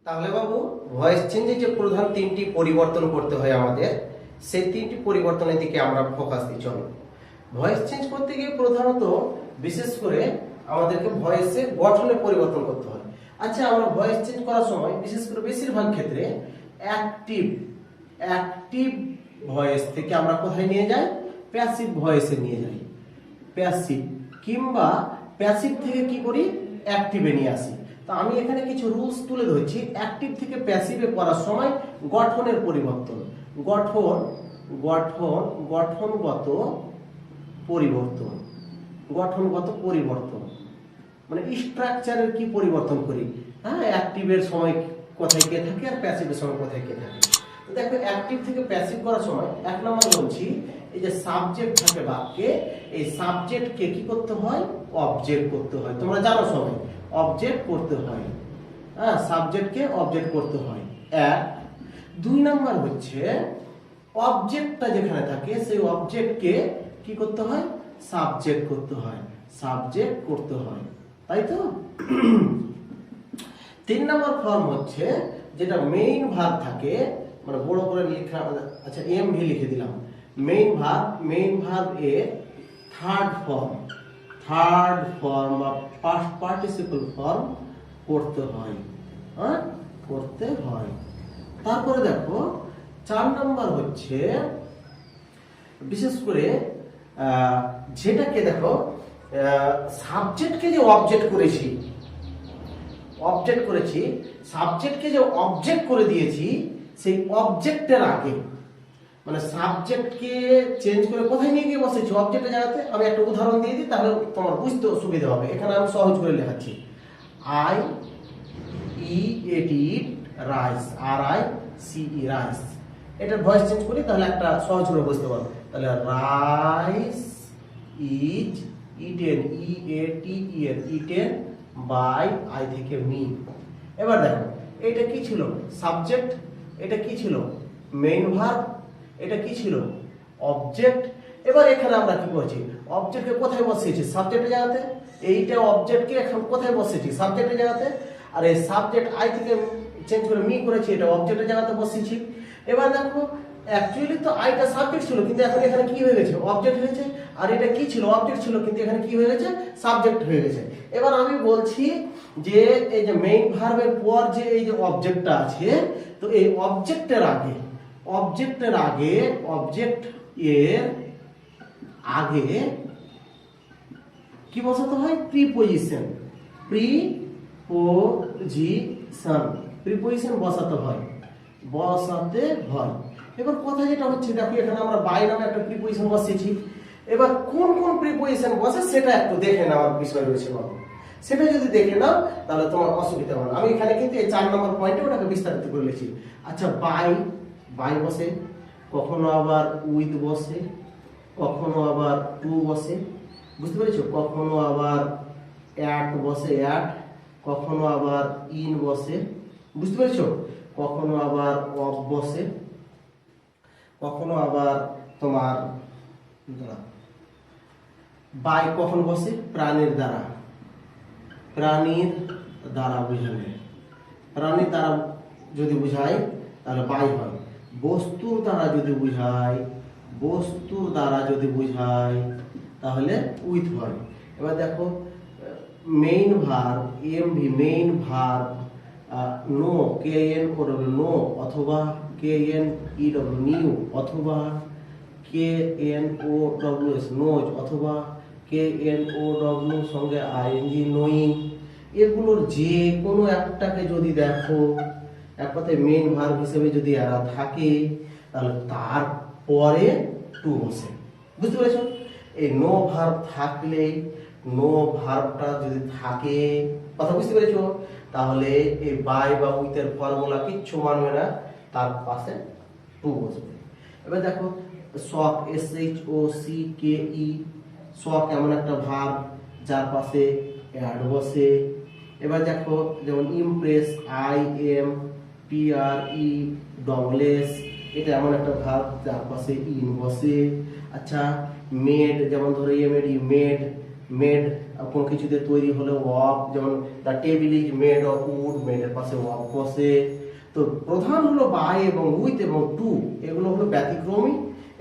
তাহলে বাবু ভয়েস চেঞ্জে যে প্রধান তিনটি পরিবর্তন করতে হয় আমাদের, সেই তিনটি পরিবর্তনের দিকে আমরা ফোকাস দিই। চলো, ভয়েস চেঞ্জ করতে গিয়ে প্রধানত বিশেষ করে আমাদেরকে ভয়েসের গঠনে পরিবর্তন করতে হয়। আচ্ছা, আমরা ভয়েস চেঞ্জ করার সময় বিশেষ করে বেশিরভাগ ক্ষেত্রে অ্যাক্টিভ ভয়েস থেকে আমরা কোথায় নিয়ে যাই? প্যাসিভ ভয়েসে নিয়ে যাই। প্যাসিভ কিংবা প্যাসিভ থেকে কি করি? অ্যাক্টিভে নিয়ে আসি। তো আমি এখানে কিছু রুলস তুলে ধরছি। অ্যাক্টিভ থেকে প্যাসিভে করার সময় গঠনের পরিবর্তন, গঠনগত পরিবর্তন মানে স্ট্রাকচারের কি পরিবর্তন করি? হ্যাঁ, অ্যাক্টিভের সময় কোথায় কে থাকে আর প্যাসিভের সময় কোথায় কে থাকে। তো দেখো, অ্যাক্টিভ থেকে প্যাসিভ করার সময় এক নম্বর বলছি, এই যে সাবজেক্ট থাকে বাক্যে, এই সাবজেক্টকে কি করতে হয়? অবজেক্ট করতে হয়। তোমরা জানো সবাই, অবজেক্ট করতে হয়। হ্যাঁ, সাবজেক্টকে অবজেক্ট করতে হয়। এক। দুই নাম্বার হচ্ছে অবজেক্টটা যেখানে থাকে সেই অবজেক্টকে কি করতে হয়? সাবজেক্ট করতে হয়, তাই তো? তিন নাম্বার ফর্ম হচ্ছে যেটা মেইন ভার্ব থাকে, মানে বড় করে লেখা, আচ্ছা এমভি লিখে দিলাম। মেইন ভার্ব এর থার্ড ফর্ম বা পাস্ট পার্টিসিপল ফর্ম করতে হয়। হ্যাঁ, করতে হয়। তারপরে দেখো, চার নাম্বার হচ্ছে বিশেষ করে যেটাকে দেখো, সাবজেক্টকে যে অবজেক্ট করেছি, সাবজেক্টকে যে অবজেক্ট করে দিয়েছি, সেই অবজেক্টের আগে মানে সাবজেক্টকে চেঞ্জ করে কোথায় নিয়ে গিয়ে বসেছি? অবজেক্টের জায়গাতে। আমি একটা উদাহরণ দিয়ে দিই, তাহলে তোমার বুঝতে সুবিধা হবে। এখানে আমি সহজ করে লেখাচ্ছি। Rice, RICE, rice. এটা ভয়েস চেঞ্জ করি, তাহলে একটা সহজ করে বুঝতে পারবো। তাহলে rice is eaten, eaten by I থেকে মি। এবার দেখো, এটা কি ছিল? সাবজেক্ট। এটা কি ছিল? Main verb. এটা কি ছিল? অবজেক্ট। এবার এখানে আমরা কি করছি? অবজেক্টকে কোথায় বসিয়েছি? সাবজেক্টের জায়গাতে। এইটা অবজেক্টকে এখন কোথায় বসিয়েছি? সাবজেক্টের জায়গাতে। আর এই সাবজেক্ট আই থেকে চেঞ্জ করে মি করেছি, এটা অবজেক্টের জায়গাতে বসিয়েছি। এবার দেখো, অ্যাকচুয়ালি তো আইটা সাবজেক্ট ছিল, কিন্তু এখন এখানে কি হয়ে গেছে? অবজেক্ট হয়েছে। আর এটা কি ছিল? অবজেক্ট ছিল, কিন্তু এখানে কি হয়ে গেছে? সাবজেক্ট হয়ে গেছে। এবার আমি বলছি যে এই যে মেইন ভার্বের পর যে এই যে অবজেক্টটা আছে, তো এই অবজেক্ট এর আগে কি বসাতে হয়? প্রিপোজিশন বসাতে হয়। এবার কথা যেটা হচ্ছে, দেখো এখানে আমরা বাই নামে একটা প্রিপোজিশন বসিয়েছি। এবার কোন কোন প্রিপোজিশন বসে সেটা একটু দেখে নেওয়ার বিষয় রয়েছে বাবু। সেটা যদি দেখে নাও তাহলে তোমার অসুবিধা হবে না। আমি এখানে কিন্তু এই 4 নম্বর পয়েন্টে ওটাকে বিস্তারিত করে লিখছি। আচ্ছা, বাই বসে, কখনো আবার উইথ বসে, কখনো আবার টু বসে, বুঝতে পেরেছো? কখনো আবার অ্যাট বসে, কখনো আবার ইন বসে, বুঝতে পেরেছো? কখনো আবার অফ বসে, কখনো আবার তোমার বাই কখন বসে? প্রাণীর দ্বারা বুঝালে, প্রাণীর দ্বারা যদি বুঝাই তাহলে বাই হয়। বস্তুর দ্বারা যদি বুঝাই তাহলে উইথ হয়। এবার দেখো, main verb MV, main verb no, KNOW no, অথবা KNEW নিউ, অথবা KNOWS নোজ, অথবা KNOW সঙ্গে ING নোয়িং। এগুলোর যে কোনো একটাকে যদি দেখো, এক কথায় মেইন ভার্ব হিসেবে যদি এরা থাকে, তাহলে তারপরে টু বসে, বুঝতে পেরেছো? এই নো ভার্ব থাকলে, নো ভার্বটা যদি থাকে, কথা বুঝতে পেরেছো? তাহলে এই বাই বা উইথের ফর্মুলা কিচ্ছু মানবে না, তার পাশে টু বসবে। এবার দেখো, শক, SHOCKE, শক এমন একটা ভার্ব যার পাশে অ্যাড বসে। এবার দেখো, যেমন ইমপ্রেস, IMPRESS, এটা এমন একটা ভার্ব যার পাশে ইন বসে। আচ্ছা, মেড, যেমন ধরো মেড, মেড কোনো কিছুতে তৈরি হলে ওয়াব, যেমন the table is made of wood, মেডের পাশে ওয়াব বসে। তো প্রধান হলো বাই এবং উইথ এবং টু, এগুলো হলো ব্যতিক্রমী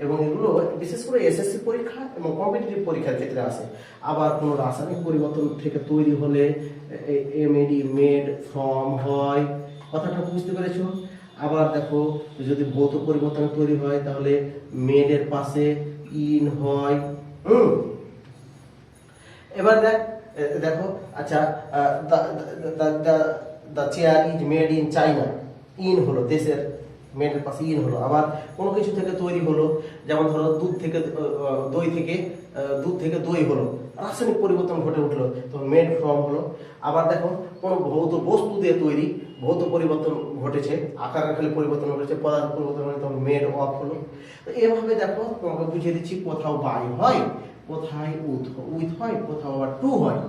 এবং এগুলো বিশেষ করে এসএসসি পরীক্ষা এবং কম্পিটিটিভ পরীক্ষার ক্ষেত্রে আসে। আবার কোনো রাসায়নিক পরিবর্তন থেকে তৈরি হলে এমএডি মেড ফ্রম হয়, কথাটা বুঝতে পেরেছো? আবার দেখো যদি ভৌত পরিবর্তন তৈরি হয় তাহলে মেডের পাশে ইন হয়। এবার দেখো আচ্ছা, the chair is made in China, in হলো দেশের, মেডের পাশে ইন হলো। আবার কোনো কিছু থেকে তৈরি হলো, যেমন ধরো দুধ থেকে দই হলো, রাসায়নিক পরিবর্তন ঘটে উঠলো, তো মেড ফ্রম হলো। আবার দেখো কোনো ভৌত বস্তু দিয়ে তৈরি, ভৌত পরিবর্তন ঘটেছে, আকারের খালি পরিবর্তন ঘটেছে, পদার্থ পরিবর্তন হলে তখন মেড অফ হলো। তো এভাবে দেখো তোমাকে বুঝিয়ে দিচ্ছি, কোথাও বাই হয়, কোথায় উইথ হয়, কোথাও আবার টু হয়।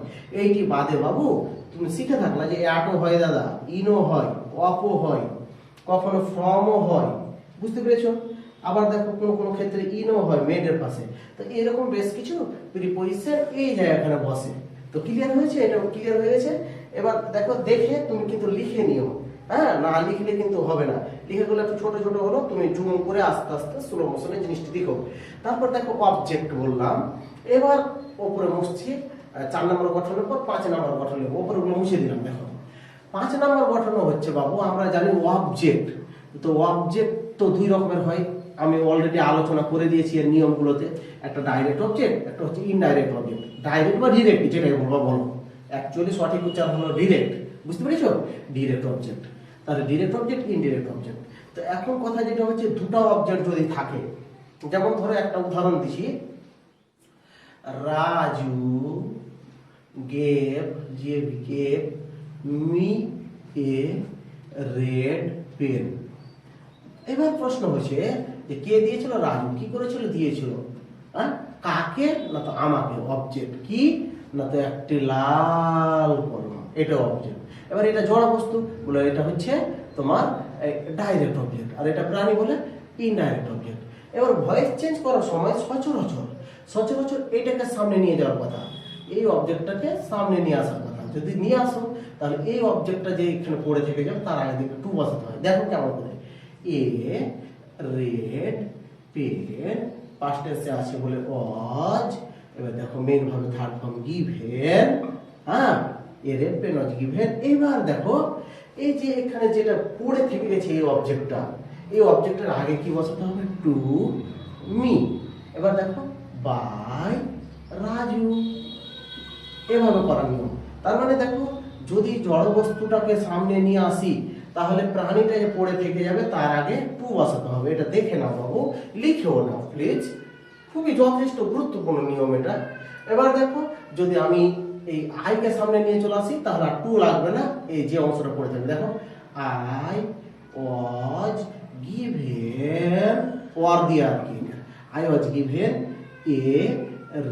এইটি বাদে বাবু তুমি শিখে থাকলা যে অ্যাটও হয় দাদা, ইনও হয়, অফও হয়, কখনো ফ্রমও হয়, বুঝতে পেরেছো? আবার দেখো কোনো কোনো ক্ষেত্রে ইনও হয় মেডের পাশে। তো এরকম বেশ কিছু প্রিপোজিশন এই জায়গাখানে বসে। তো ক্লিয়ার হয়েছে? এটা ক্লিয়ার হয়ে গেছে? এবার দেখো দেখে তুমি কিন্তু লিখে নিও, হ্যাঁ, না লিখলে কিন্তু হবে না। লিখে গুলো একটু ছোট ছোট হলো, তুমি জুম করে আস্তে আস্তে স্লো মোশনে জিনিসটি দেখো। তারপর দেখো অবজেক্ট বললাম, এবার ওপরে মুছছি 4 নম্বর গঠনের পর 5 নম্বর গঠন, ওপরে মুছে দিলাম। দেখো 5 নম্বর গঠন হচ্ছে বাবু, আমরা জানি অবজেক্ট। তো অবজেক্ট তো দুই রকমের হয়, আমি অলরেডি আলোচনা করে দিয়েছি এর নিয়মগুলোতে। একটা ডাইরেক্ট অবজেক্ট, একটা হচ্ছে ইনডাইরেক্ট অবজেক্ট। ডাইরেক্ট বা ডিরেক্ট যেটাই বলবো বলো, অ্যাকচুয়ালি সঠিক উচ্চারণ হলো ডিরেক্ট, বুঝতে পেরেছো? Direct object. তাহলে ডিরেক্ট অবজেক্ট, ইনডিরেক্ট অবজেক্ট। তো এখন কথা যেটা হচ্ছে, দুটো অবজেক্ট যদি থাকে, যেমন ধরো একটা উদাহরণ দিছি, Raju gave me a red pen। এবার প্রশ্ন হচ্ছে যে কে দিয়েছিল? রাজু। কি করেছিল? দিয়েছিল। হ্যাঁ, কাকে? না তো আমাকে। অবজেক্ট কি? না তো একটি লাল কলম, এটা অবজেক্ট। এবার এটা জড় বস্তু বলে, এটা হচ্ছে তোমার ডাইরেক্ট অবজেক্ট, আর এটা প্রাণী বলে ইনডাইরেক্ট অবজেক্ট। এবার ভয়েস চেঞ্জ করার সময় সচরাচর এটাকে সামনে নিয়ে যাওয়ার কথা, এই অবজেক্টটাকে সামনে নিয়ে আসার কথা। যদি নিয়ে আসো তাহলে এই অবজেক্টটা যে এখানে পড়ে থেকে যাবে তার আগে দিকে টু বসাতে হয়। দেখো কেমন করে, এ রেড পেন, পাস্ট টেন্সে আছে বলে ওয়াজ। এবার দেখো মেইন ভাবে থার্ড ফর্ম গিভেন, হ্যাঁ, এ রেড পেন ওয়াজ গিভেন। এবার দেখো এই যে এখানে যেটা পড়ে থেকে গেছে এই অবজেক্টটা, এই অবজেক্টের আগে কি বসাতে হবে? To me. এবার দেখো বাই রাজু, এভাবে করার নিয়ম। তার মানে দেখো যদি জড় বস্তুটাকে সামনে নিয়ে আসি তাহলে প্রাণীটা যে পড়ে থেকে যাবে তার আগে টু বসাতে হবে। এটা দেখে নাও বাবু, লিখেও নাও প্লিজ, খুবই যথেষ্ট গুরুত্বপূর্ণ নিয়ম এটা। এবার দেখো যদি আমি এই আইকে সামনে নিয়ে চলে আসি তাহলে আর টু লাগবে না, এই যে অংশটা পড়ে থাকবে। দেখো আই ওয়াজ গিভেন, ওয়ার দিয়ে আর কি, I was given a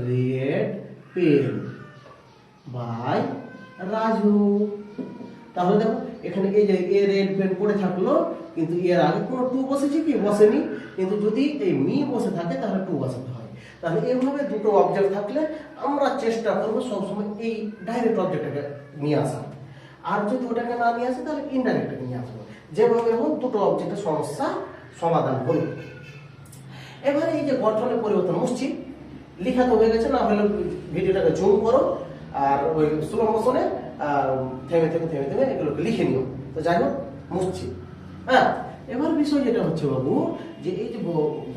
red pen by Raju. তাহলে দেখো এখানে এই যে এ রেড পেন পড়ে থাকলো, কিন্তু এর আগে কোনো টু বসেছে কি? বসেনি। কিন্তু যদি এই মি বসে থাকে তাহলে টু বসাতে হয়। তাহলে এইভাবে দুটো অবজেক্ট থাকলে আমরা চেষ্টা করবো সবসময় এই ডাইরেক্ট অবজেক্টটাকে নিয়ে আসা, আর যদি ওটাকে না নিয়ে আসে তাহলে ইনডাইরেক্টটাকে নিয়ে আসবো। যেভাবে হোক দুটো অবজেক্টের সমস্যা সমাধান হলো। এবারে এই যে গঠনের পরিবর্তন মুছছি, লিখা তো হয়ে গেছে, না হলে ভিডিওটাকে জুম করো আর ওই স্লো মোশনে থেমে এগুলোকে লিখে নিও। তো যাই হোক মুছছি, হ্যাঁ। এবার বিষয় যেটা হচ্ছে বাবু, যে এই যে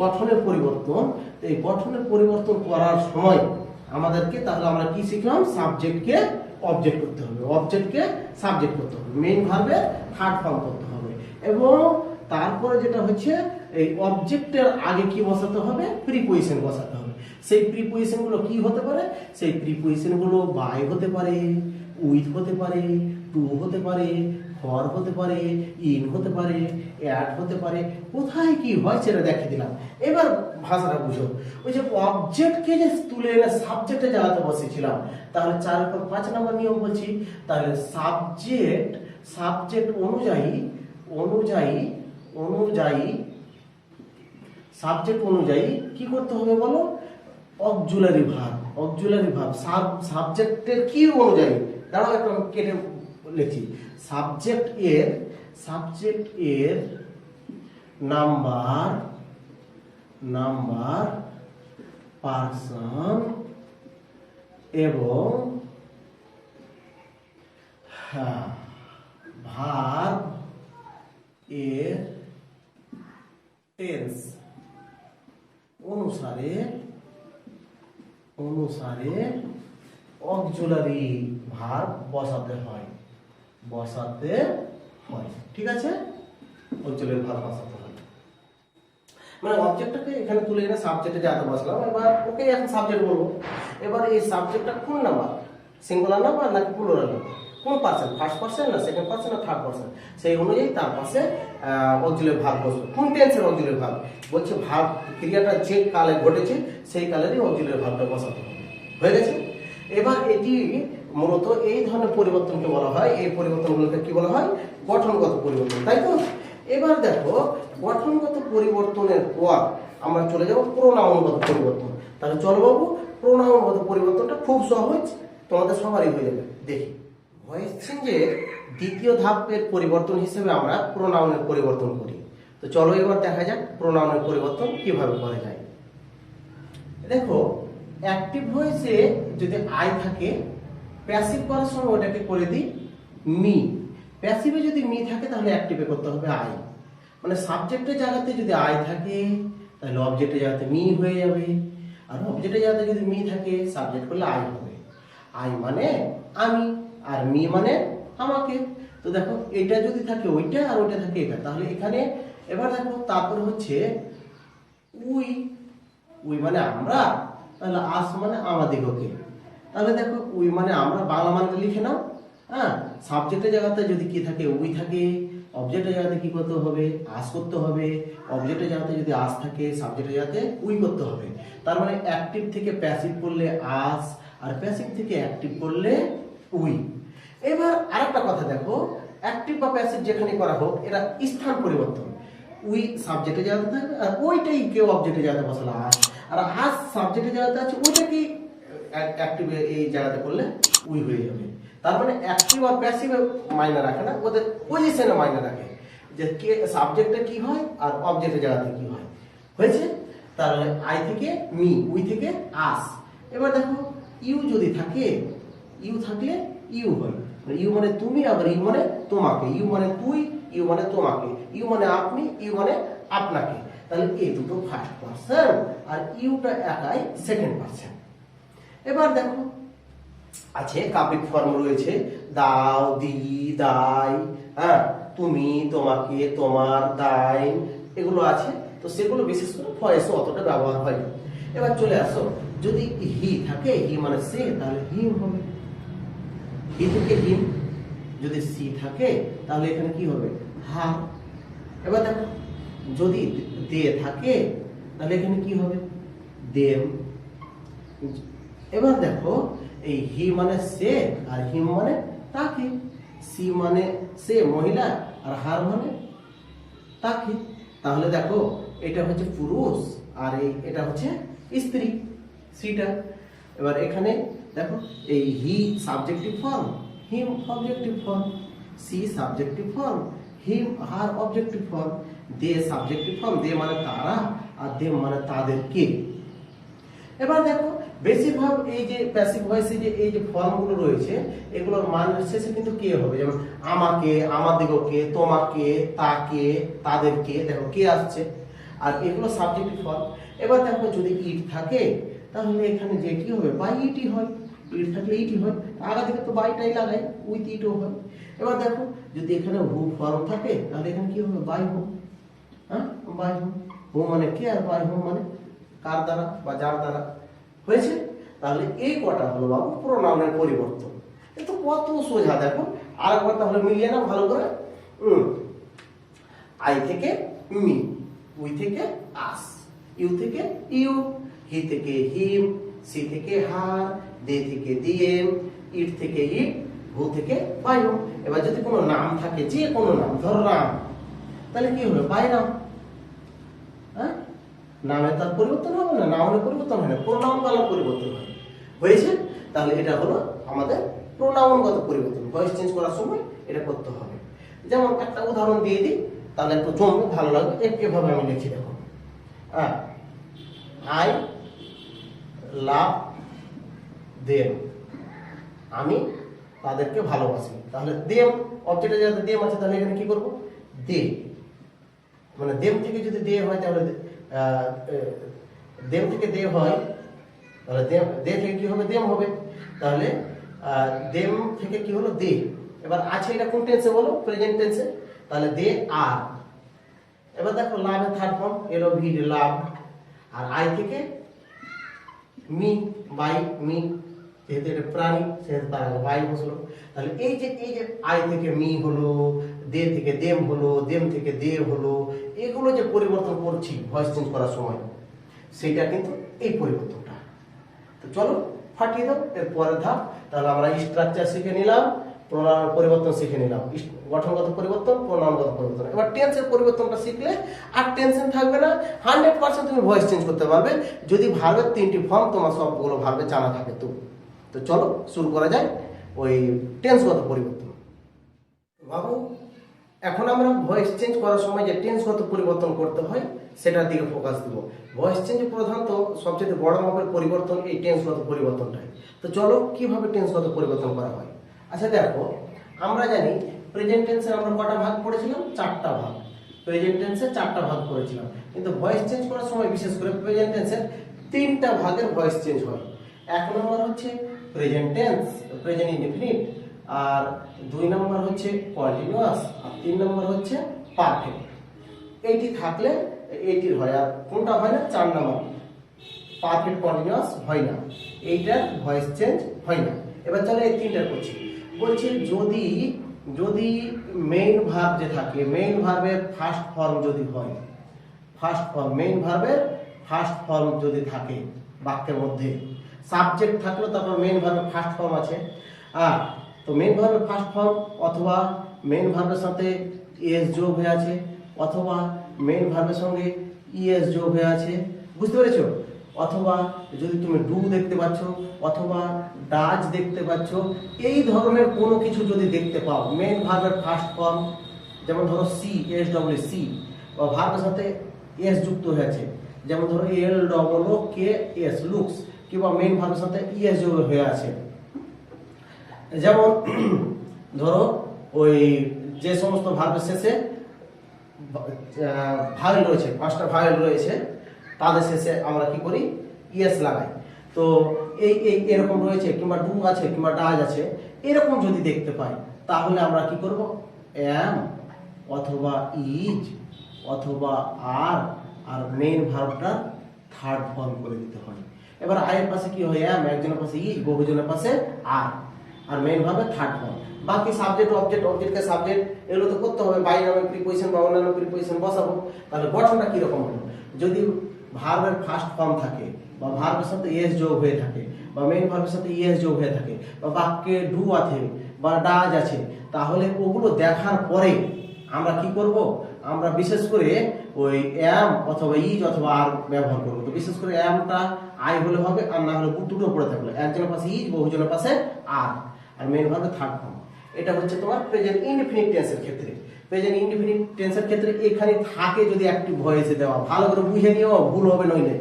গঠনের পরিবর্তন, এই গঠনের পরিবর্তন করার সময় আমাদেরকে তাহলে আমরা কি শিখলাম? সাবজেক্টকে অবজেক্ট করতে হবে, অবজেক্টকে সাবজেক্ট করতে হবে, মেইন ভার্বে থার্ড ফর্ম করতে হবে, এবং তারপরে যেটা হচ্ছে এই অবজেক্টের আগে কি বসাতে হবে? প্রিপোজিশন বসাতে হবে। সেই প্রিপোজিশন গুলো কি হতে পারে? সেই প্রিপোজিশন গুলো বাই হতে পারে, উইথ হতে পারে, টু হতে পারে, ফর হতে পারে, ইন হতে পারে, অ্যাট হতে পারে। কোথায় কি হয় সেটা দেখিয়ে দিলাম। এবার ভাষাটা বুঝো, ওই যে অবজেক্টকে যে তুলে এনে সাবজেক্টে জায়গাতে বসেছিলাম, তাহলে 4 পর 5 নম্বর নিয়ম বলছি। তাহলে সাবজেক্ট অনুযায়ী কি করতে হবে বলো? অক্সিলারি ভার্ব, অক্সিলারি ভার্ব সাবজেক্টের কি অনুযায়ী, দাঁড়াও একটু আমি কেটে লিখি। সাবজেক্ট এর নাম্বার পার্সন এবং ভার্ব এর টেন্স অনুসারে অক্সিলারি ভার্ব বসাতে হয়। ঠিক আছে, অক্সিলারি ভার্ব বসাতে হয়। মানে অবজেক্টটাকে এখানে তুলে এনে সাবজেক্টে যাতে বসলাম, এবার ওকে এখন সাবজেক্ট বলবো। এবার এই সাবজেক্টটা কোন নাম্বার, সিঙ্গুলার নাম্বার নাকি প্লুরাল নাম্বার, কোন পার্সন, ফার্স্ট পার্সন না সেকেন্ড পার্সন না থার্ড পার্সন, সেই অনুযায়ী তার পাশে অক্সিলারি ভার্ব বসবে। কোন টেন্সের অক্সিলারি ভার্ব বলছে, ভার্ব ক্রিয়াটা যে কালে ঘটেছে সেই কালেরই অক্সিলারি ভার্বটা বসাতে হবে। হয়ে গেছে। এবার এটি মূলত এই ধরনের পরিবর্তনকে বলা হয়, এই পরিবর্তনগুলোকে কি বলা হয়, গঠনগত পরিবর্তন, তাই তো। এবার দেখো, গঠনগত পরিবর্তনের পর আমরা চলে যাব প্রোনাউনগত পরিবর্তন। তাহলে চলো বাবু, প্রোনাউনগত পরিবর্তনটা খুব সহজ, তোমাদের সবারই হয়ে যাবে। দেখি, ভয়েস চেঞ্জের দ্বিতীয় ধাপের পরিবর্তন হিসেবে আমরা প্রোনাউনের পরিবর্তন করি। তো চলো এবার দেখা যাক প্রোনাউনের পরিবর্তন কিভাবে করা যায়। দেখো, অ্যাক্টিভ ভয়েসে যদি আই থাকে, প্যাসিভ করার সময় ওটাকে করে দিই মি। প্যাসিভে যদি মি থাকে তাহলে অ্যাক্টিভে করতে হবে আই। মানে সাবজেক্টের জায়গাতে যদি আই থাকে তাহলে অবজেক্টের জায়গাতে মি হয়ে যাবে, আর অবজেক্টের জায়গাতে যদি মি থাকে সাবজেক্ট করলে আই হবে। আই মানে আমি, আর মি মানে আমাকে। তো দেখো, এটা যদি থাকে ওইটা আর ওইটা থাকে এটা, তাহলে এখানে এবার দেখো, তারপরে হচ্ছে উই মানে আমরা, তাহলে আস মানে আমাদিগকে। তাহলে দেখো, উই মানে আমরা, বাংলা মানটা লিখে নাও। হ্যাঁ, সাবজেক্টের জায়গাতে যদি কি থাকে উই থাকে, অবজেক্টের জায়গাতে কি করতে হবে, আস করতে হবে। অবজেক্টের জায়গাতে যদি আস থাকে সাবজেক্টের জায়গাতে উই করতে হবে। তার মানে অ্যাক্টিভ থেকে প্যাসিভ করলে আস, আর প্যাসিভ থেকে অ্যাক্টিভ করলে উই। এবার আরেকটা কথা দেখো, অ্যাক্টিভ বা প্যাসিভ যেখানে করা হোক, এরা স্থান পরিবর্তন। উই সাবজেক্টের জায়গাতে থাকবে, আর ওইটাই কেউ অবজেক্টের জায়গাতে বসালো আস, আর আস সাবজেক্টের জায়গাতে আছে, ওইটাকে অ্যাক্টিভ এই জায়গাতে করলে উই হয়ে যাবে। তার মানে অ্যাক্টিভ আর প্যাসিভ মাইনে রাখে না, ওদের পজিশনে মাইনে রাখে, যে কে সাবজেক্টে কি হয় আর অবজেক্টের জায়গাতে কি হয়। হয়েছে। তাহলে আই থেকে মি, উই থেকে আস। এবার দেখো, ইউ যদি থাকে, ইউ থাকলে ইউ হয়। ইউ মানে তুমি, আবার ইউ মানে তোমাকে। ইউ মানে তুই, ইউ মানে তোমাকে। ইউ মানে আপনি, ইউ মানে আপনাকে। তাহলে এই দুটো ফার্স্ট পারসন, আর ইউটা একাই সেকেন্ড পারসন। এবার দেখো, আছে কাব্যিক ফর্ম রয়েছে, দাও, দি, দাই, হ্যাঁ, তুমি, তোমাকে, তোমার, দাই, এগুলো আছে। তো সেগুলো বিশেষ করে ভয়েসে অতটা ব্যবহার হয় না। এবার চলে আসো, যদি হি থাকে, হি মানে সে, তাহলে হিম হবে। হি থেকে হিম। যদি সি থাকে তাহলে এখানে কি হবে, হার। এবার দেখো, যদি দে থাকে তাহলে এখানে কি হবে, দেম। এবার দেখো, এই হি মানে সে, আর হিম মানে তাকে। সি মানে সে মহিলা, আর হার মানে তাকে। তাহলে দেখো, এটা হচ্ছে পুরুষ, আর এটা হচ্ছে স্ত্রী, সিটা। এবার এখানে দেখো, এই he subjective form, him objective form, she subjective form, him her objective form, they subjective form, they মানে তারা, আর দেম মানে তাদেরকে। এবার দেখো, বেশিরভাগ এই যে প্যাসিভ ভয়েসে যে এই যে ফর্মগুলো রয়েছে, এগুলোর মান শেষে কিন্তু কে হবে, যেমন আমাকে, আমাদিগকে, তোমাকে, তাকে, তাদেরকে। দেখো কে আসছে, আর এগুলো সাবজেক্টিভ ফর্ম। এবার দেখো, যদি ইট থাকে তাহলে এখানে যে কি হবে, বাই ইটই হয়। ইট থাকলে ইটই হয়, আগা থেকে তো বাইটাই লাগাই, উইথ ইটও হয়। এবার দেখো, যদি এখানে হু ফর্ম থাকে তাহলে এখানে কি হবে, বাই হোম। হ্যাঁ, বাই হোম। হু মানে কে, আর বাই হোম মানে কার দ্বারা বা যার দ্বারা। হয়েছে। তাহলে এই কটা হলো বাবু প্রোনাউনের পরিবর্তন। এটা কত সোজা, দেখো আরেকবার তাহলে মিলিয়ে নাও ভালো করে। আই থেকে মি, উই থেকে আস, ইউ থেকে ইউ, হি থেকে হিম, সি থেকে হার, দে থেকে দিয়েম, ইট থেকে ইট, হু থেকে বায়ু। এবার যদি কোনো নাম থাকে, যে কোনো নাম, ধরো রাম, তাহলে কি হবে, বাইরাম। হ্যাঁ, নামে তার পরিবর্তন হবে না, নাউনের পরিবর্তন হয় না, প্রোনাউন কালার পরিবর্তন হয়। হয়েছে? তাহলে এটা হলো আমাদের প্রোনাউনগত পরিবর্তন। ভয়েস চেঞ্জ করার সময় এটা করতে হবে। যেমন একটা উদাহরণ দিয়ে দিই, তাহলে একটু জমবে, ভালো লাগবে। এভাবে আমি লিখি, দেখো, আই লাভ দেম, আমি তাদেরকে ভালোবাসি। তাহলে দেম অবজেক্টে যাতে দেম আছে, তাহলে এখানে কি করব? দে, মানে দেম থেকে যদি দে হয় তাহলে দেম থেকে দে হয়, তাহলে দে থেকে কি হবে? দেম হবে। তাহলে দেম থেকে কি হলো? দে। এবার আছে, এটা কোন টেন্সে বলো? প্রেজেন্ট টেন্সে। তাহলে দে আর। এবার দেখো লাভের থার্ড ফর্ম এলো ভিড, লাভ। আর আই থেকে মি, বাই, মি, যেহেতু এটা প্রাণী সেহেতু তার বাই বসলো। তাহলে এই যে আই থেকে মি হলো, দে থেকে দেম হলো, দেম থেকে দে হলো, এগুলো যে পরিবর্তন করছি ভয়েস চেঞ্জ করার সময়, সেটা কিন্তু এই পরিবর্তনটা। তো চলো ফাটিয়ে দাও এর পরের ধাপ। তাহলে আমরা স্ট্রাকচার শিখে নিলাম, প্রোনাউন পরিবর্তন শিখে নিলাম, গঠনগত পরিবর্তন, প্রোনাউনগত পরিবর্তন। এবার টেন্সের পরিবর্তনটা শিখলে আর টেনশন থাকবে না। 100% তুমি ভয়েস চেঞ্জ করতে পারবে যদি ভার্বের 3টি ফর্ম তোমার সবগুলো ভার্বে জানা থাকে। তো চলো শুরু করা যায় ওই টেন্সগত পরিবর্তন। বাবু, এখন আমরা ভয়েস চেঞ্জ করার সময় যে টেন্সগত পরিবর্তন করতে হয় সেটার দিকে ফোকাস দিব। ভয়েস চেঞ্জে প্রধানত সবচেয়ে বড় মাপের পরিবর্তন এই টেন্সগত পরিবর্তনটাই। তো চলো কিভাবে টেন্সগত পরিবর্তন করা হয়। আচ্ছা দেখো, আমরা জানি প্রেজেন্ট টেন্সে আমরা কটা ভাগ করেছিলাম? 4টা ভাগ। প্রেজেন্ট টেন্সে 4টা ভাগ করেছিলাম, কিন্তু ভয়েস চেঞ্জ করার সময় বিশেষ করে প্রেজেন্ট টেন্সের 3টা ভাগের ভয়েস চেঞ্জ হয়। 1 নম্বর হচ্ছে প্রেজেন্ট টেন্স, প্রেজেন্ট ইনডিফিনিট, আর 2 নম্বর হচ্ছে কন্টিনিউয়াস, আর 3 নম্বর হচ্ছে পারফেক্ট। এইটি থাকলে এইটির হয়, আর কোনটা হয় না? 4 নম্বর পারফেক্ট কন্টিনিউয়াস হয় না, এইটার ভয়েস চেঞ্জ হয় না। এবার চলো এই 3টার করছি। বলছি যদি মেইন ভার্ব যে থাকে, মেইন ভার্বের ফার্স্ট ফর্ম যদি হয়, ফার্স্ট ফর্ম, মেইন ভার্বের ফার্স্ট ফর্ম যদি থাকে বাক্যের মধ্যে, সাবজেক্ট থাকলো তারপর মেইন ভার্বের ফার্স্ট ফর্ম আছে, তো মেইন ভার্বের ফার্স্ট ফর্ম অথবা মেইন ভার্বের সাথে এস যোগ হয়ে আছে, অথবা মেইন ভার্বের সঙ্গে ইএস যোগ হয়ে আছে, বুঝতে পেরেছো? অথবা যদি তুমি ডু দেখতে পাচ্ছ, অথবা ডাজ দেখতে পাচ্ছ, এই ধরনের কোনো কিছু যদি দেখতে পাও মেইন ভার্বের ফার্স্ট ফর্ম, যেমন ধরো সি, এস ডব্লিউ সি, বা ভার্বের সাথে এস যুক্ত হয়েছে, যেমন ধরো L double O K S, looks, কিংবা মেইন ভার্বের সাথে ইএস যোগ হয়ে আছে। যেমন ধরো ওই যে সমস্ত ভার্বের শেষে ভাওয়েল রয়েছে, 5টা ভাওয়েল রয়েছে, তাদের শেষে আমরা কি করি? ইএস লাগাই। তো এই এরকম রয়েছে, কিংবা ডু আছে, কিংবা ডাজ আছে, এরকম যদি দেখতে পাই তাহলে আমরা কি করব? এম অথবা ইজ অথবা আর মেইন ভার্বটা থার্ড ফর্ম করে দিতে হয়। এবার আয়ের পাশে কি হয়? এম, একজনের পাশে ইজ, বহুজনের পাশে আর মেইন ভার্বের থার্ড ফর্ম। বাকি সাবজেক্ট, অবজেক্টকে সাবজেক্ট, এগুলো তো করতে হবে। বাই নামে প্রিপোজিশন বা অন্যান্য প্রিপোজিশন বসাবো। তাহলে গঠনটা কিরকম হলো? যদি ভার্বের ফার্স্ট ফর্ম থাকে, বা ভার্বের সাথে এস যোগ হয়ে থাকে, বা মেইন ভার্বের সাথে ইএস যোগ হয়ে থাকে, বা বাক্যে ডু আছে বা ডাজ আছে, তাহলে ওগুলো দেখার পরে আমরা কি করব? আমরা বিশেষ করে ওই এম অথবা ইজ অথবা আর ব্যবহার করবো। তো বিশেষ করে এমটা আই হলে হবে, আর না হলে দুটো পড়ে থাকলে, একজনের পাশে ইজ, বহুজনের পাশে আর মেইন ভার্বের থার্ড ফর্ম। এটা হচ্ছে তোমার প্রেজেন্ট ইনডিফিনিট টেন্সের ক্ষেত্রে। প্রেজেন্ট ইনডিফিনিট টেন্সের ক্ষেত্রে এখানে থাকে যদি অ্যাক্টিভ ভয়েসে দেওয়া, ভালো করে বুঝে নিও, ভুল হবে নইলে।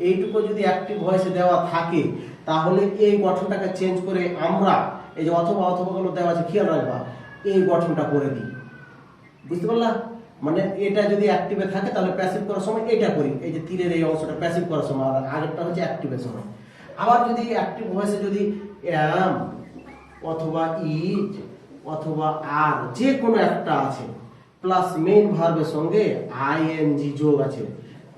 এইটুকু যদি অ্যাক্টিভ ভয়েসে দেওয়া থাকে তাহলে এই গঠনটাকে চেঞ্জ করে আমরা এই যে অথবাগুলো দেওয়া আছে, খেয়াল রাখবা, এই গঠনটা করে দিই। বুঝতে পারলা? মানে এটা যদি অ্যাক্টিভে থাকে তাহলে প্যাসিভ করার সময় এটা করি, এই যে তীরের এই অংশটা প্যাসিভ করার সময়, আর আগেরটা হচ্ছে অ্যাক্টিভের সময়। আবার যদি অ্যাক্টিভ ভয়েসে যদি এম অথবা ইজ অথবা আর যে কোনো একটা আছে, প্লাস মেইন ভার্বের সঙ্গে আইএনজি যোগ আছে,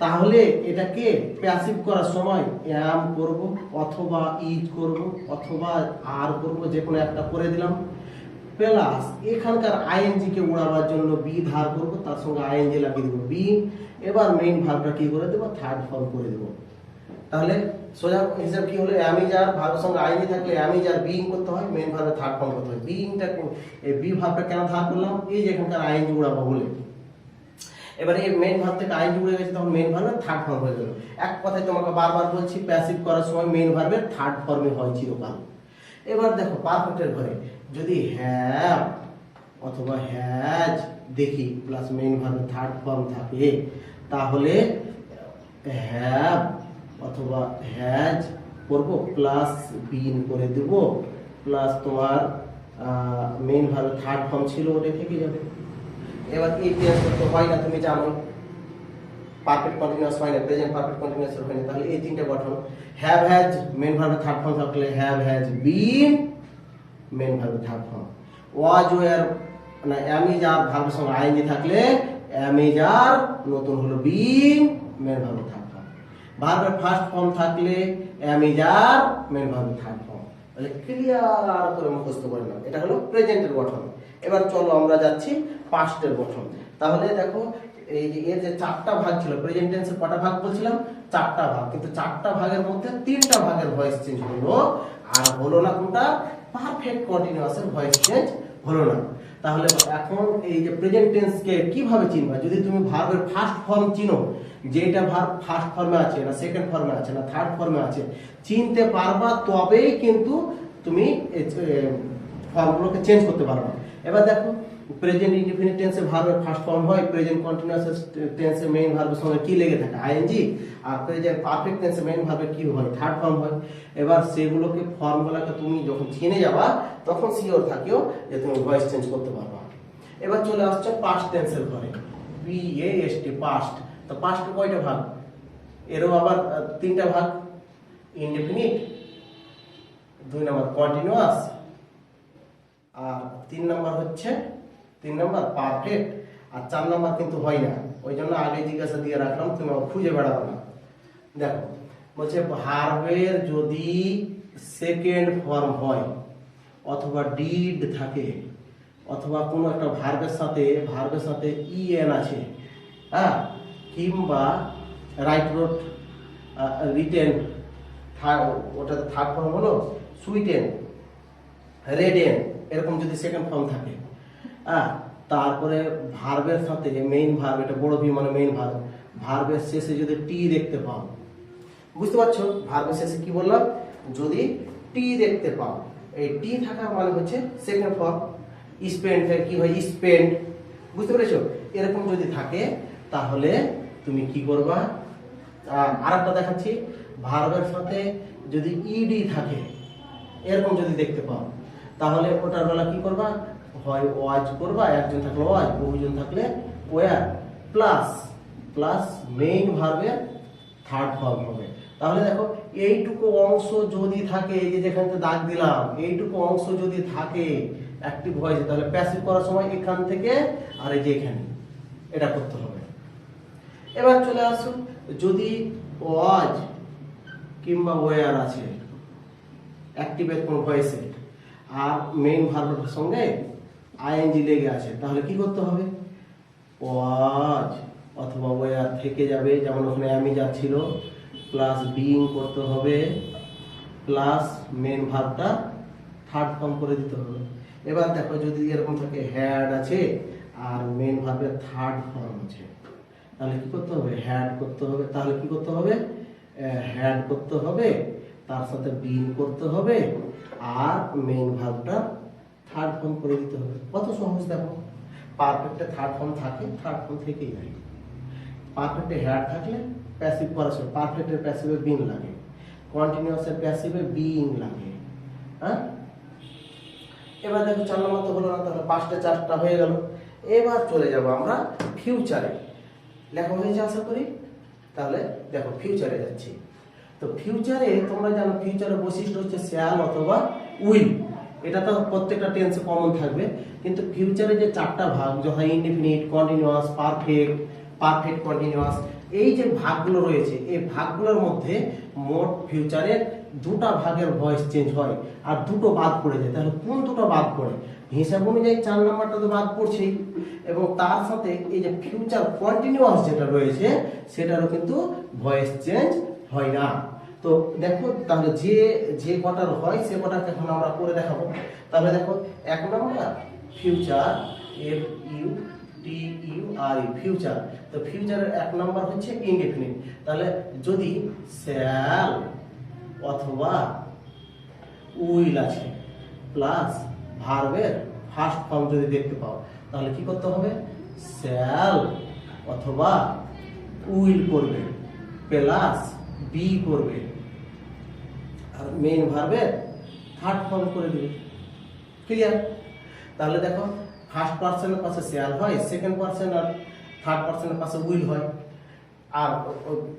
তাহলে এটাকে প্যাসিভ করার সময় এম করব, অথবা ইজ করব, অথবা আর করব, যে কোনো একটা করে দিলাম। প্লাস এখানকার আইএনজি কে উড়াবার জন্য বি ধার করব, তার সঙ্গে আইএনজি লাগিয়ে দেবো বি। এবার মেইন ভার্বটা কি করে দেবো? থার্ড ফর্ম করে দেবো। তাহলে সোজা হিসাব কি হলো? আমি যার ভার্বের সঙ্গে আইএনজি থাকলে আমি যার বিইং করতে হয়, মেইন ভার্বের থার্ড ফর্ম করতে হয়। বিইংটা, এই বি ভার্বটা কেন ধার করলাম? এই যে এখানকার আইএনজি উড়াবো বলে। এবারে এই মেইন ভার্ব থেকে আইএনজি উড়ে গেছে, তখন মেইন ভার্বের থার্ড ফর্ম হয়ে গেল। এক কথায় তোমাকে বারবার বলছি, প্যাসিভ করার সময় মেইন ভার্বের থার্ড ফর্মে হয় চিরকাল। এবার দেখো পারফেক্টের ঘরে যদি হ্যাভ অথবা হ্যাজ দেখি প্লাস মেইন ভার্বের থার্ড ফর্ম থাকে, তাহলে হ্যাভ অথবা হ্যাজ করবো প্লাস বিন করে দেব প্লাস তোমার মেইন ভার্বের থার্ড ফর্ম ছিল ওটা থেকে যাবে। এবার এই টেন্স তো হয় না, তুমি জানো পারফেক্ট কন্টিনিউয়াস হয় না, প্রেজেন্ট পারফেক্ট কন্টিনিউয়াস হয় না। তাহলে এই তিনটে গঠন, হ্যাভ হ্যাজ মেইন ভার্বের থার্ড ফর্ম থাকলে হ্যাভ হ্যাজ বিন মেইন ভার্বের থার্ড ফর্ম, ওয়াজ ওয়্যার না এম ইজ আর ভার্বের সঙ্গে আইএনজি থাকলে এম ইজ আর নতুন হলো বিন মেইন ভার্বের থার্ড ফর্ম, ভার্বের ফার্স্ট ফর্ম থাকলে এম ইজ আর মেইন ভার্বের থার্ড ফর্ম। তাহলে ক্লিয়ার করে মুখস্থ করে নাও, এটা হলো প্রেজেন্টের গঠন। এবার চলো আমরা যাচ্ছি পাস্টের গঠন। তাহলে দেখো এই যে এর যে চারটা ভাগ ছিল, প্রেজেন্ট টেন্সের কটা ভাগ বলছিলাম? চারটা ভাগ, কিন্তু চারটা ভাগের মধ্যে তিনটা ভাগের ভয়েস চেঞ্জ হলো, আর হলো না কোনটা? পারফেক্ট কন্টিনিউয়াসের ভয়েস চেঞ্জ হলো না। তাহলে এখন এই যে প্রেজেন্ট টেন্সকে কিভাবে চিনবা? যদি তুমি ভার্বের ফার্স্ট ফর্ম চিনো, যেটা ভার্ব ফার্স্ট ফর্মে আছে না সেকেন্ড ফর্মে আছে না থার্ড ফর্মে আছে, চিনতে পারবা, তবেই কিন্তু তুমি ফর্মগুলোকে চেঞ্জ করতে পারবা। এবার দেখো প্রেজেন্ট ইনডিফিনিট টেন্সে ভার্বের ফার্স্ট ফর্ম হয়, প্রেজেন্ট কন্টিনিউয়াস টেন্সে মেইন ভার্বের সঙ্গে কি লেগে থাকে? আইএনজি। আর প্রেজেন্ট পারফেক্ট টেন্সে মেইন ভার্বে কি হয়? থার্ড ফর্ম হয়। এবার সেগুলোকে ফর্মগুলোকে তুমি যখন চিনে যাবা, তখন সিওর থাকিও যে তুমি ভয়েস চেঞ্জ করতে পারবা। এবার চলে আসছে পাস্ট টেন্সের ঘরে, পিএএসটি পাস্ট। তো পাস্টে কয়টা ভাগ? এরও আবার তিনটা ভাগ, ইনডিফিনিট, 2 নম্বর কন্টিনিউয়াস, আর 3 নম্বর হচ্ছে 3 নম্বর পারফেক্ট, আর 4 নম্বর কিন্তু হয় না। ওই জন্য আগে জিজ্ঞাসা দিয়ে রাখলাম, তুমি খুঁজে বেড়াবো না। দেখো বলছে ভার্বের যদি সেকেন্ড ফর্ম হয় অথবা ডিড থাকে অথবা কোনো একটা ভার্বের সাথে ইএন আছে, হ্যাঁ, কিংবা রাইট রোট রিটেন, ওটা থার্ড ফর্ম হলো সুইটেন, রেডেন, এরকম যদি সেকেন্ড ফর্ম থাকে, হ্যাঁ, তারপরে ভার্বের সাথে মেইন ভার্ব, এটা বড় ভি মানে মেইন ভার্ব, ভার্বের শেষে যদি টি দেখতে পাও, বুঝতে পারছো? ভার্বের শেষে কি বললাম? যদি টি দেখতে পাও, এই টি থাকা মানে হচ্ছে সেকেন্ড ফর্ম। স্পেন্ড কি হয়? স্পেন্ড, বুঝতে পেরেছো? এরকম যদি থাকে তাহলে তুমি কি করবা? আরেকটা দেখাচ্ছি, ভার্বের সাথে যদি ইডি থাকে, এরকম যদি দেখতে পাও, তাহলে ওটার বেলা কি করবা? হয় ওয়াজ করবা, একজন থাকলে ওয়াজ, বহুজন থাকলে ওয়ার, প্লাস মেইন ভার্বের থার্ড ফর্ম হবে। তাহলে দেখো এইটুকু অংশ যদি থাকে, এই যে যেখানে দাগ দিলাম, এইটুকু অংশ যদি থাকে অ্যাক্টিভ ভয়েসে, তাহলে প্যাসিভ করার সময় এখান থেকে আর এই যে এখানে এটা করতে হবে। এবার চলে আসুন, যদি ওয়াজ কিংবা ওয়ার আছে অ্যাক্টিভের কোন ভয়েসে, আর মেইন ভার্বের সঙ্গে আইএনজি লেগে আছে, তাহলে কি করতে হবে? ওয়াজ অথবা ওয়ার থেকে যাবে, যেমন ওখানে আমি যাচ্ছিল, প্লাস বিইং করতে হবে, প্লাস মেইন ভার্বটা থার্ড ফর্ম করে দিতে হবে। এবার দেখো যদি এরকম থাকে হ্যাড আছে আর মেইন ভার্বের থার্ড ফর্ম আছে, তাহলে কি করতে হবে? হ্যাড করতে হবে। তাহলে কি করতে হবে? হ্যাড করতে হবে, তার সাথে বিন করতে হবে, আর মেইন ভার্বটা থার্ড ফর্ম করে দিতে হবে। কত সহজ দেখো। পারফেক্টে থার্ড ফর্ম থাকে, থার্ড ফর্ম থেকেই যায়। পারফেক্টে হ্যাড থাকলে প্যাসিভ করার সময় পারফেক্টের প্যাসিভে বিন লাগে, কন্টিনিউয়াসের প্যাসিভে বিইং লাগে, হ্যাঁ। এবার দেখো 4 নম্বর তো হলো না, তাহলে পাঁচটা 4টা হয়ে গেল। এবার চলে যাব আমরা ফিউচারে। লেখা হয়েছে আশা করি। তাহলে দেখো ফিউচারে যাচ্ছি। তো ফিউচারে তোমরা জানো ফিউচারের বৈশিষ্ট্য হচ্ছে শ্যাল অথবা উইল, এটা তো প্রত্যেকটা টেন্সে কমন থাকবে। কিন্তু ফিউচারে যে 4টা ভাগ, যথা ইনডিফিনিট, কন্টিনিউয়াস, পারফেক্ট কন্টিনিউয়াস, এই যে ভাগগুলো রয়েছে, এই ভাগগুলোর মধ্যে মোট ফিউচারের 2টা ভাগের ভয়েস চেঞ্জ হয় আর 2টো বাদ পড়ে যায়। তাহলে কোন 2টো বাদ পড়ে? হিসাব অনুযায়ী 4 নম্বরটা তো বাদ পড়ছেই, এবং তার সাথে এই যে ফিউচার কন্টিনিউয়াস যেটা রয়েছে সেটারও কিন্তু ভয়েস চেঞ্জ হয় না। তো দেখো তাহলে যে কটার হয় সে কটাকে এখন আমরা করে দেখাবো। তাহলে দেখো 1 নম্বর ফিউচার, FUTURE, TURE ফিউচার। তো ফিউচারের এক নাম্বার হচ্ছে ইনডেফিনিট। তাহলে যদি শ্যাল অথবা উইল আছে প্লাস ভার্বের ফার্স্ট ফর্ম যদি দেখতে পাও তাহলে কি করতে হবে, শ্যাল অথবা উইল করবে প্লাস বি করবে আর মেইন ভার্বের থার্ড ফর্ম করে দিবে। ক্লিয়ার? তাহলে দেখো ফার্স্ট পার্সনের পাশে শ্যাল হয়, সেকেন্ড পার্সন আর থার্ড পার্সনের পাশে উইল হয়, আর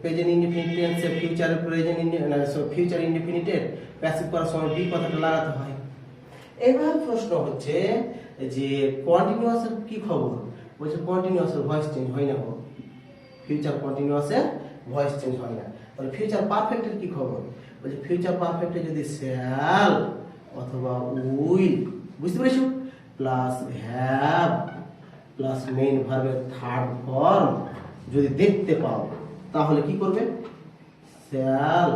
প্রেজেন্ট ইনডিফিনিট টেন্সে ফিউচার ফিউচার ইনডিফিনিটের প্যাসিভ করার সময় বি কথাটা লাগাতে হয়। এবার প্রশ্ন হচ্ছে যে কন্টিনিউয়াসের কি খবর? বলছে কন্টিনিউয়াসের ভয়েস চেঞ্জ হয় না গো, ফিউচার কন্টিনিউয়াসের ভয়েস চেঞ্জ হয় না। তাহলে ফিউচার পারফেক্টের কি খবর? বলছে ফিউচার পারফেক্টে যদি শ্যাল অথবা উইল, বুঝতে পেরেছো, প্লাস হ্যাভ প্লাস মেইন ভার্বের থার্ড ফর্ম যদি দেখতে পাও তাহলে কি করবে, শ্যাল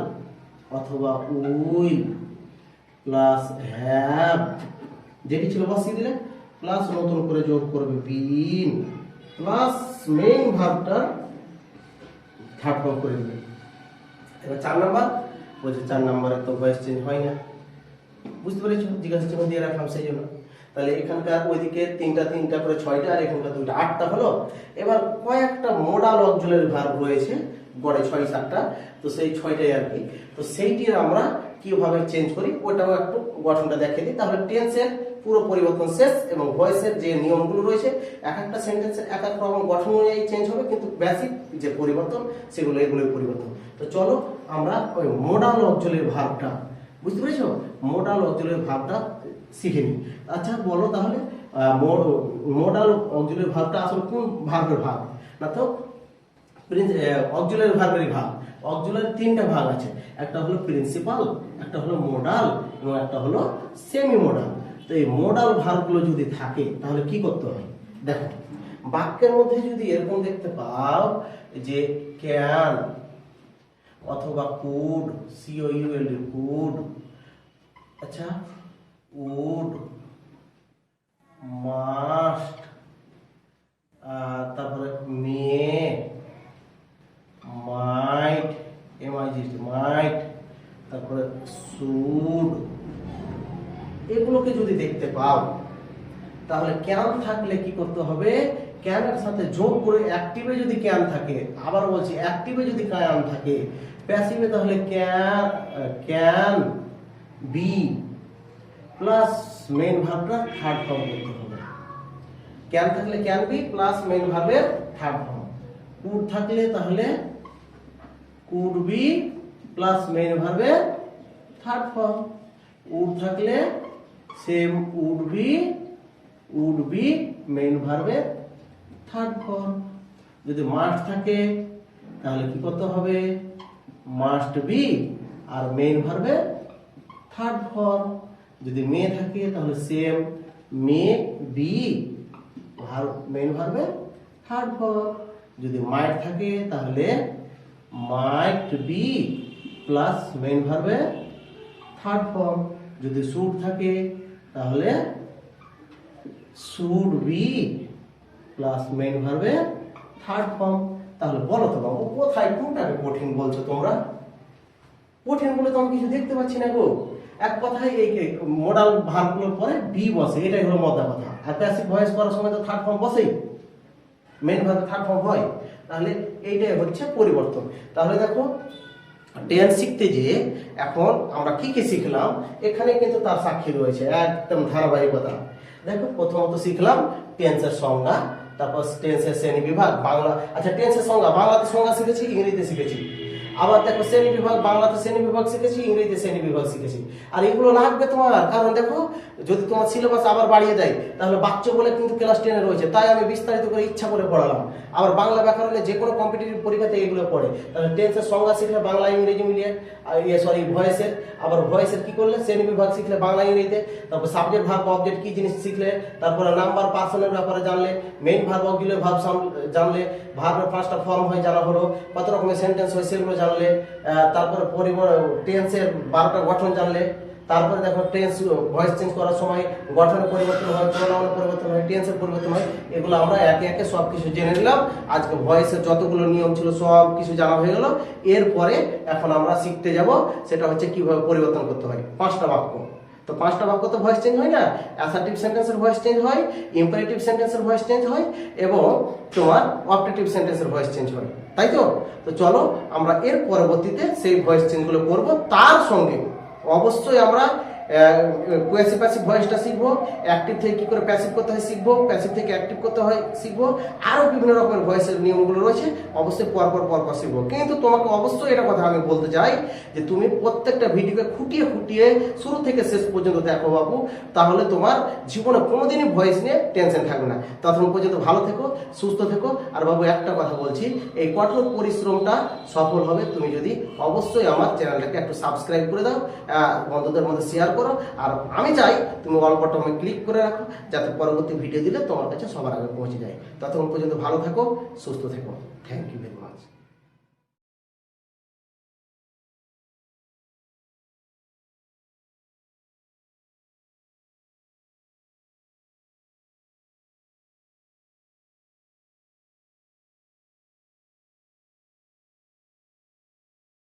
অথবা উইল প্লাস হ্যাভ যেটি ছিল বসিয়ে দিলে প্লাস নতুন করে যোগ করবে বিন প্লাস মেইন ভার্বটা থার্ড ফর্ম করে দিবে। এবার 4 নাম্বার বলছে 4 নাম্বারে তো ভয়েস চেঞ্জ হয় না, বুঝতে পেরেছো, জিজ্ঞাসা চিহ্ন দিয়ে রাখলাম সেই জন্য। তাহলে এখানকার ওইদিকে তিনটা করে 6টা আর এখানকার 2টা 8টা হলো। এবার কয়েকটা মোডাল অক্সিলারি ভার্ব রয়েছে গড়ে 6-7টা, তো সেই 6টাই আর কি। তো সেইটির আমরা কিভাবে চেঞ্জ করি ওটাও একটু গঠনটা দেখিয়ে দিই, তাহলে টেন্সের পুরো পরিবর্তন শেষ এবং ভয়েসের যে নিয়মগুলো রয়েছে এক একটা সেন্টেন্সের এক এক রকম গঠন অনুযায়ী চেঞ্জ হবে, কিন্তু বেসিক যে পরিবর্তন সেগুলো এগুলোই পরিবর্তন। তো চলো আমরা ওই মোডাল অক্সিলারি ভার্বটা, বুঝতে পেরেছো, মোডাল অক্সিলারি ভার্বটা শিখে নিই। আচ্ছা বলো তাহলে মোডাল অক্সিলারি ভার্বটা আসলে কোন ভার্বের ভাগ? না তো অক্সিলারি ভার্বেরই ভাগ। অক্সিলারি 3টা ভাগ আছে, একটা হলো প্রিন্সিপাল, একটা হলো মোডাল এবং একটা হলো সেমি মোডাল। তো এই মোডাল ভার্বগুলো যদি থাকে তাহলে কি করতে হয় দেখো, বাক্যের মধ্যে যদি এরকম দেখতে পাও যে ক্যান অথবা কুড, COULD কুড, আচ্ছা উড, মাস্ট, তারপরে মে, মাইট, মাইট, তারপরে শুড, এগুলোকে যদি দেখতে পাও তাহলে ক্যান থাকলে কি করতে হবে, ক্যানের সাথে যোগ করে অ্যাক্টিভে যদি ক্যান থাকে, আবার বলছি অ্যাক্টিভে যদি ক্যান থাকে, প্যাসিভে তাহলে ক্যান বি প্লাস মেইন ভার্বটা থার্ড ফর্ম করতে হবে। ক্যান থাকলে ক্যান বি প্লাস মেইন ভার্বের থার্ড ফর্ম, কুড থাকলে তাহলে কুড বি প্লাস মেইন ভার্বের থার্ড ফর্ম, উড থাকলে সেম উড বি মেইন ভার্বের থার্ড ফর্ম। যদি মাস্ট থাকে তাহলে কি করতে হবে, মাস্ট বি আর মেইন ভার্বের থার্ড ফর্ম। যদি মে থাকে তাহলে সেম মে বি মেইন ভার্বের থার্ড ফর্ম। যদি মাইট থাকে তাহলে মাইট বি প্লাস মেইন ভার্বের থার্ড ফর্ম। যদি শুড থাকে তাহলে শুড বি প্লাস মেইন ভার্বের থার্ড ফর্ম। তাহলে বলো তো বাবু কোথায় কোনটাকে কঠিন বলছো তোমরা? কঠিন বলে তো আমি কিছু দেখতে পাচ্ছি না গো। এক কথায় এই মোডাল ভার্বগুলোর পরে বি বসে, এটাই হলো মোদ্দা কথা। আর প্যাসিভ ভয়েস করার সময় তো থার্ড ফর্ম বসেই, মেইন ভার্বে থার্ড ফর্ম হয়। তাহলে এইটাই হচ্ছে পরিবর্তন। তাহলে দেখো টেন্স শিখতে যে এখন আমরা কি কি শিখলাম এখানে কিন্তু তার সাক্ষী রয়েছে একদম ধারাবাহিকতা। দেখো প্রথমত শিখলাম টেন্সের সংজ্ঞা, তারপর টেন্সের শ্রেণী বিভাগ বাংলা, আচ্ছা টেন্সের সংজ্ঞা বাংলাতে সংজ্ঞা শিখেছি, ইংরেজিতে শিখেছি। আবার দেখো শ্রেণী বিভাগ, বাংলাতে শ্রেণী বিভাগ শিখেছি, ইংরেজিতে শ্রেণী বিভাগ শিখেছি। আর এগুলো লাগবে তোমার, কারণ দেখো যদি তোমার সিলেবাস আবার বাড়িয়ে দেয় তাহলে বাচ্চা বলে কিন্তু ক্লাস 10-এ রয়েছে, তাই আমি বিস্তারিত করে ইচ্ছা করে পড়ালাম। আবার বাংলা ব্যাকরণে যে কোনো কম্পিটিটিভ পরীক্ষাতে এগুলো পড়ে। তাহলে টেন্সের সংজ্ঞা শিখলে বাংলা ইংরেজি মিলিয়ে, ভয়েসের, আবার ভয়েসের কি করলে শ্রেণী বিভাগ শিখলে বাংলা ইংরেজিতে, তারপর সাবজেক্ট ভার্ব অবজেক্ট কি জিনিস শিখলে, তারপরে নাম্বার পার্সনের ব্যাপারে জানলে, মেইন ভার্ব অক্সিলারি ভার্ব জানলে, ভার্বের 5টা ফর্ম হয় জানা হলো, কত রকমের সেন্টেন্স হয় সেগুলো জানলে, তারপরে টেন্সের 12টা গঠন জানলে, তারপরে দেখো টেন্স, ভয়েস চেঞ্জ করার সময় গঠনের পরিবর্তন হয়, প্রোনাউনের পরিবর্তন হয়, টেন্সের পরিবর্তন হয়। এগুলো আমরা একে একে সব কিছু জেনে নিলাম। আজকে ভয়েসের যতগুলো নিয়ম ছিল সব কিছু জানা হয়ে গেল। এরপরে এখন আমরা শিখতে যাব, সেটা হচ্ছে কিভাবে পরিবর্তন করতে হয় 5টা বাক্য। তো 5টা বাক্য তো ভয়েস চেঞ্জ হয় না, অ্যাসার্টিভ সেন্টেন্সের ভয়েস চেঞ্জ হয়, ইম্পারেটিভ সেন্টেন্সের ভয়েস চেঞ্জ হয় এবং তোমার অবজেক্টিভ সেন্টেন্সের ভয়েস চেঞ্জ হয়, তাই তো? তো চলো আমরা এর পরবর্তীতে সেই ভয়েস চেঞ্জগুলো করব। তার সঙ্গে অবশ্যই আমরা কোয়েসিভ প্যাসিভ ভয়েসটা শিখবো, অ্যাক্টিভ থেকে কি করে প্যাসিভ করতে হয় শিখবো, প্যাসিভ থেকে অ্যাক্টিভ করতে হয় শিখবো, আরো বিভিন্ন রকমের ভয়েসের নিয়মগুলো রয়েছে, অবশ্যই পরপর শিখবো। কিন্তু তোমাকে অবশ্যই এটা কথা আমি বলতে চাই যে তুমি প্রত্যেকটা ভিডিওকে খুঁটিয়ে খুঁটিয়ে শুরু থেকে শেষ পর্যন্ত দেখো বাবু, তাহলে তোমার জীবনে কোনোদিনই ভয়েস নিয়ে টেনশন থাকবে না। ততক্ষণ পর্যন্ত ভালো থেকো, সুস্থ থেকো। আর বাবু একটা কথা বলছি, এই কঠোর পরিশ্রমটা সফল হবে তুমি যদি অবশ্যই আমার চ্যানেলটাকে একটু সাবস্ক্রাইব করে দাও, বন্ধুদের মধ্যে শেয়ার করো। আর আমি চাই তুমি অল বাটনে ক্লিক করে রাখো, যাতে পরবর্তী ভিডিও দিলে তোমার কাছে সবার আগে পৌঁছে যায়। ততক্ষণ পর্যন্ত ভালো থাকো, সুস্থ থেকো। Thank you very much.